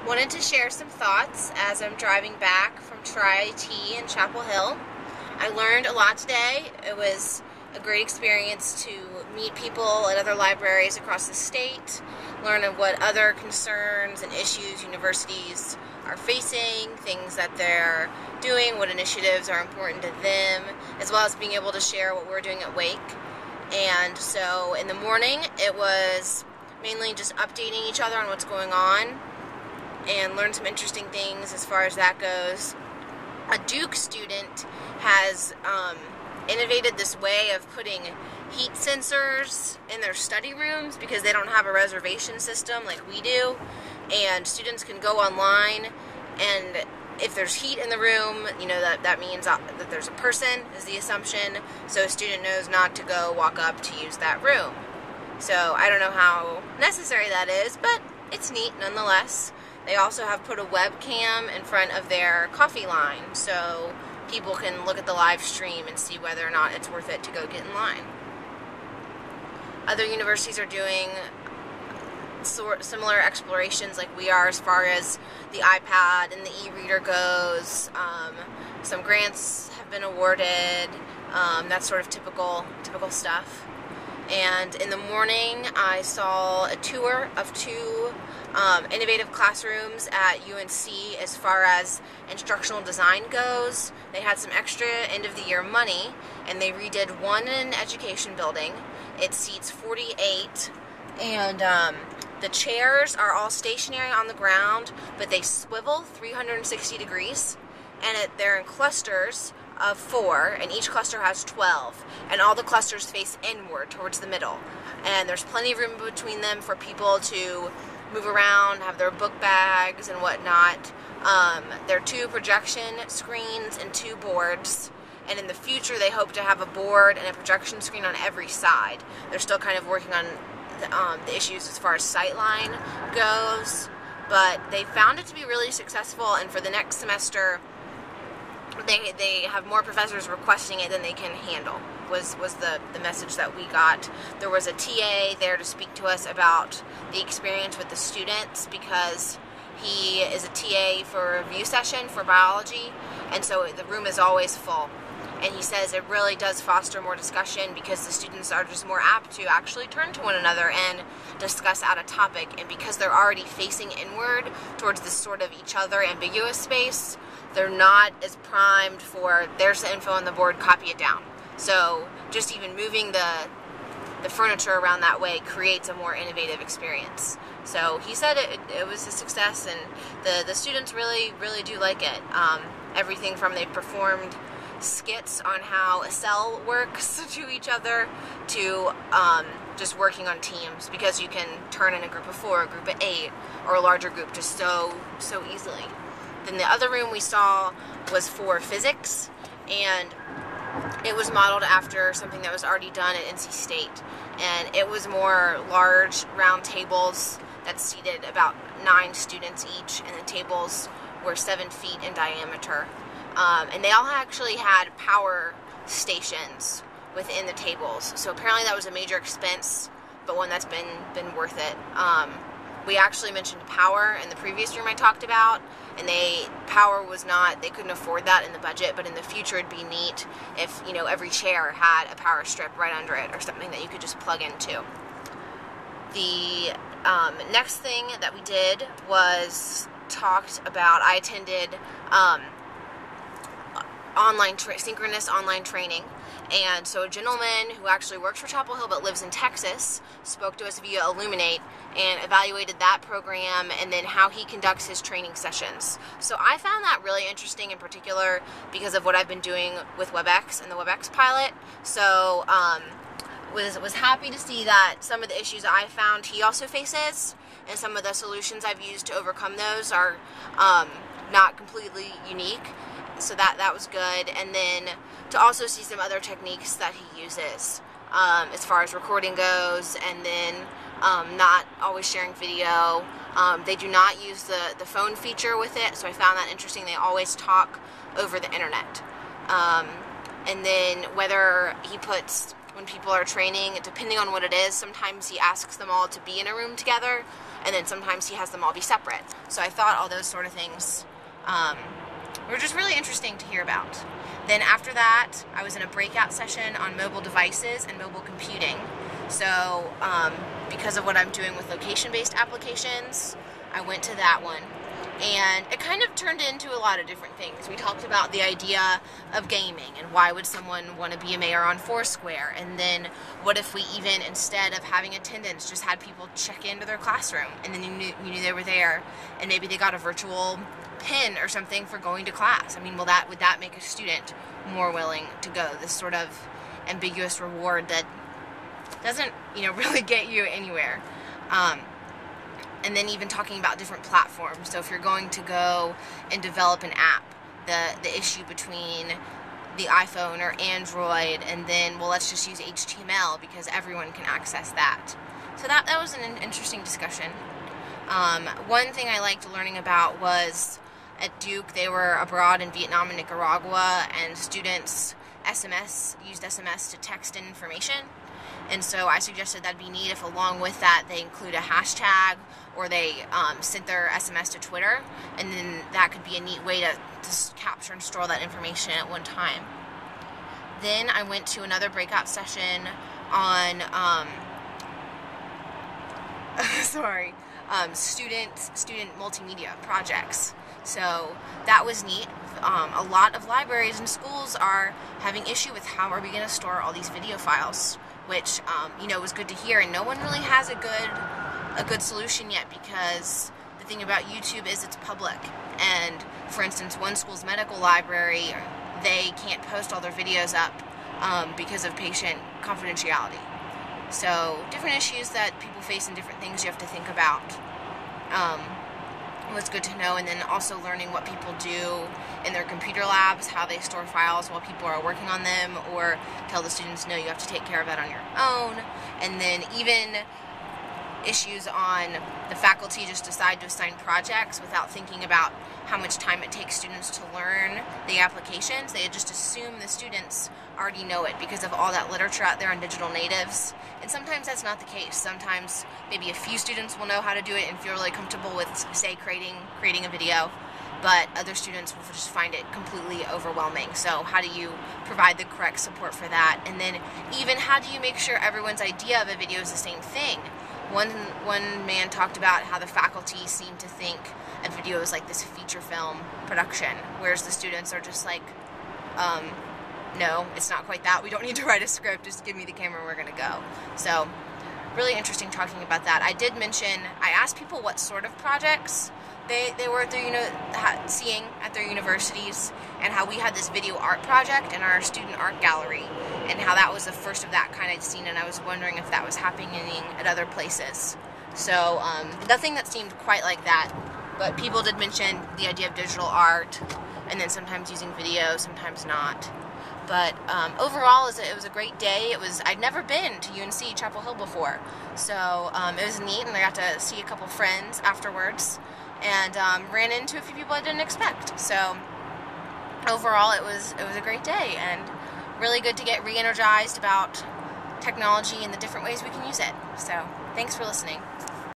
Wanted to share some thoughts as I'm driving back from Tri-IT in Chapel Hill. I learned a lot today. It was a great experience to meet people at other libraries across the state, learn of what other concerns and issues universities are facing, things that they're doing, what initiatives are important to them, as well as being able to share what we're doing at Wake. And so in the morning, it was mainly just updating each other on what's going on and learn some interesting things as far as that goes. A Duke student has innovated this way of putting heat sensors in their study rooms because they don't have a reservation system like we do, and students can go online, and if there's heat in the room, you know, that means that there's a person, is the assumption, so a student knows not to go walk up to use that room. So I don't know how necessary that is, but it's neat nonetheless. They also have put a webcam in front of their coffee line so people can look at the live stream and see whether or not it's worth it to go get in line. Other universities are doing similar explorations like we are as far as the iPad and the e-reader goes. Some grants have been awarded. That's sort of typical stuff. And in the morning, I saw a tour of two innovative classrooms at UNC as far as instructional design goes. They had some extra end-of-the-year money, and they redid one in an education building. It seats 48, and the chairs are all stationary on the ground, but they swivel 360 degrees, and they're in clusters of 4, and each cluster has 12, and all the clusters face inward towards the middle, and there's plenty of room between them for people to move around, have their book bags and whatnot. There are 2 projection screens and 2 boards, and in the future they hope to have a board and a projection screen on every side. They're still kind of working on the issues as far as sightline goes, but they found it to be really successful, and for the next semester they have more professors requesting it than they can handle, was the message that we got. There was a TA there to speak to us about the experience with the students because he is a TA for a review session for biology, and so the room is always full. And he says it really does foster more discussion because the students are just more apt to actually turn to one another and discuss out a topic. And because they're already facing inward towards this sort of each other ambiguous space, they're not as primed for, there's the info on the board, copy it down. So just even moving the furniture around that way creates a more innovative experience. So he said it was a success, and the students really do like it. Everything from they performed skits on how a cell works to each other to just working on teams, because you can turn in a group of 4, a group of 8, or a larger group just so easily. Then the other room we saw was for physics, and it was modeled after something that was already done at NC State, and it was more large round tables that seated about 9 students each, and the tables were 7 feet in diameter. And they all actually had power stations within the tables. So apparently that was a major expense, but one that's been worth it. We actually mentioned power in the previous room I talked about, and power was not, they couldn't afford that in the budget, but in the future it'd be neat if, you know, every chair had a power strip right under it or something that you could just plug into. The next thing that we did was I attended synchronous online training, and so a gentleman who actually works for Chapel Hill but lives in Texas spoke to us via Illuminate and evaluated that program and then how he conducts his training sessions. So I found that really interesting, in particular because of what I've been doing with WebEx and the WebEx pilot. So was happy to see that some of the issues I found he also faces, and some of the solutions I've used to overcome those are not completely unique. So that was good, and then to also see some other techniques that he uses as far as recording goes, and then not always sharing video. They do not use the phone feature with it, so I found that interesting. They always talk over the internet. And then whether he puts when people are training, depending on what it is, sometimes he asks them all to be in a room together, and then sometimes he has them all be separate. So I thought all those sort of things were just really interesting to hear about. Then after that, I was in a breakout session on mobile devices and mobile computing. So because of what I'm doing with location-based applications, I went to that one. And it kind of turned into a lot of different things. We talked about the idea of gaming and why would someone want to be a mayor on Foursquare, and then what if we even, instead of having attendance, just had people check into their classroom and then you knew they were there, and maybe they got a virtual pin or something for going to class. I mean, would that make a student more willing to go? This sort of ambiguous reward that doesn't, really get you anywhere. And then even talking about different platforms. So if you're going to go and develop an app, the issue between the iPhone or Android, and then, well, let's just use HTML because everyone can access that. So that was an interesting discussion. One thing I liked learning about was at Duke, they were abroad in Vietnam and Nicaragua, and students used SMS to text in information. And so I suggested that'd be neat if along with that they include a hashtag, or they sent their SMS to Twitter, and then that could be a neat way to capture and store that information at one time. Then I went to another breakout session on student multimedia projects. So that was neat. A lot of libraries and schools are having issue with how are we going to store all these video files, which was good to hear, and no one really has a good solution yet, because the thing about YouTube is it's public. And for instance, one school's medical library, they can't post all their videos up because of patient confidentiality. So different issues that people face and different things you have to think about. Was good to know, and then also learning what people do in their computer labs, how they store files while people are working on them, or tell the students, no, you have to take care of that on your own. And then even issues on the faculty just decide to assign projects without thinking about how much time it takes students to learn the applications. They just assume the students already know it because of all that literature out there on digital natives. And sometimes that's not the case. Sometimes maybe a few students will know how to do it and feel really comfortable with, say, creating a video, but other students will just find it completely overwhelming. So how do you provide the correct support for that? And then even how do you make sure everyone's idea of a video is the same thing? One man talked about how the faculty seem to think a video is like this feature film production, whereas the students are just like, no, it's not quite that. We don't need to write a script. Just give me the camera and we're going to go. So really interesting talking about that. I did mention, I asked people what sort of projects they were at their, seeing at their universities, and how we had this video art project in our student art gallery, and how that was the first of that kind I'd seen, and I was wondering if that was happening at other places. So nothing that seemed quite like that, but people did mention the idea of digital art, and then sometimes using video, sometimes not. But overall, it was a great day. I'd never been to UNC Chapel Hill before, so it was neat, and I got to see a couple friends afterwards, and ran into a few people I didn't expect. So overall, it was a great day, and really good to get re-energized about technology and the different ways we can use it. So thanks for listening.